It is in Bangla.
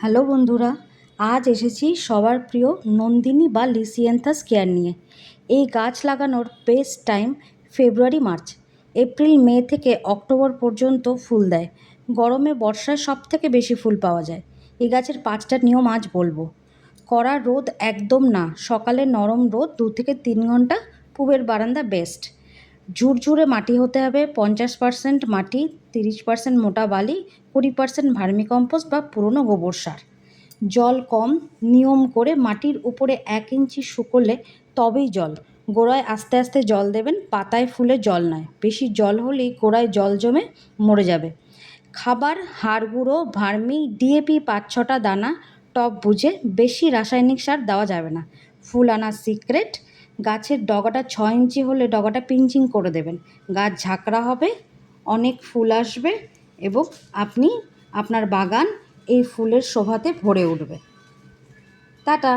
হ্যালো বন্ধুরা, আজ এসেছি সবার প্রিয় নন্দিনী বা লিসিয়ান্থাস কেয়ার নিয়ে। এই গাছ লাগানোর best time February March. April May থেকে অক্টোবর পর্যন্ত ফুল দেয়। গরমে বর্ষায় সব থেকে বেশি ফুল পাওয়া যায়। এই গাছের 5টা নিয়ম আজ বলবো। কড়া রোদ একদম না, সকালে নরম রোদ 2 থেকে 3 ঘন্টা, পুবের বারান্দা বেস্ট। ঝুরঝুরে মাটি হতে হবে, 50% মাটি, 30% মোটা বালি, 20% ভার্মিকম্পোস্ট বা পুরনো গোবর সার। জল কম, নিয়ম করে মাটির উপরে 1 ইঞ্চি শুকোলে তবেই জল। গোড়ায় আস্তে আস্তে জল দেবেন, পাতায় ফুলে জল নয়। বেশি জল হলেই গোড়ায় জল জমে মরে যাবে। খাবার হাড় গুঁড়ো, ভার্মি, ডিএপি 5-6টা দানা, টব বুঝে। বেশি রাসায়নিক সার দেওয়া যাবে না। ফুল আনা সিক্রেট, গাছের ডগাটা 6 ইঞ্চি হলে ডগাটা পিঞ্চিং করে দেবেন। গাছ ঝাঁকড়া হবে, অনেক ফুল আসবে এবং আপনি আপনার বাগান এই ফুলের শোভাতে ভরে উঠবে। টাটা।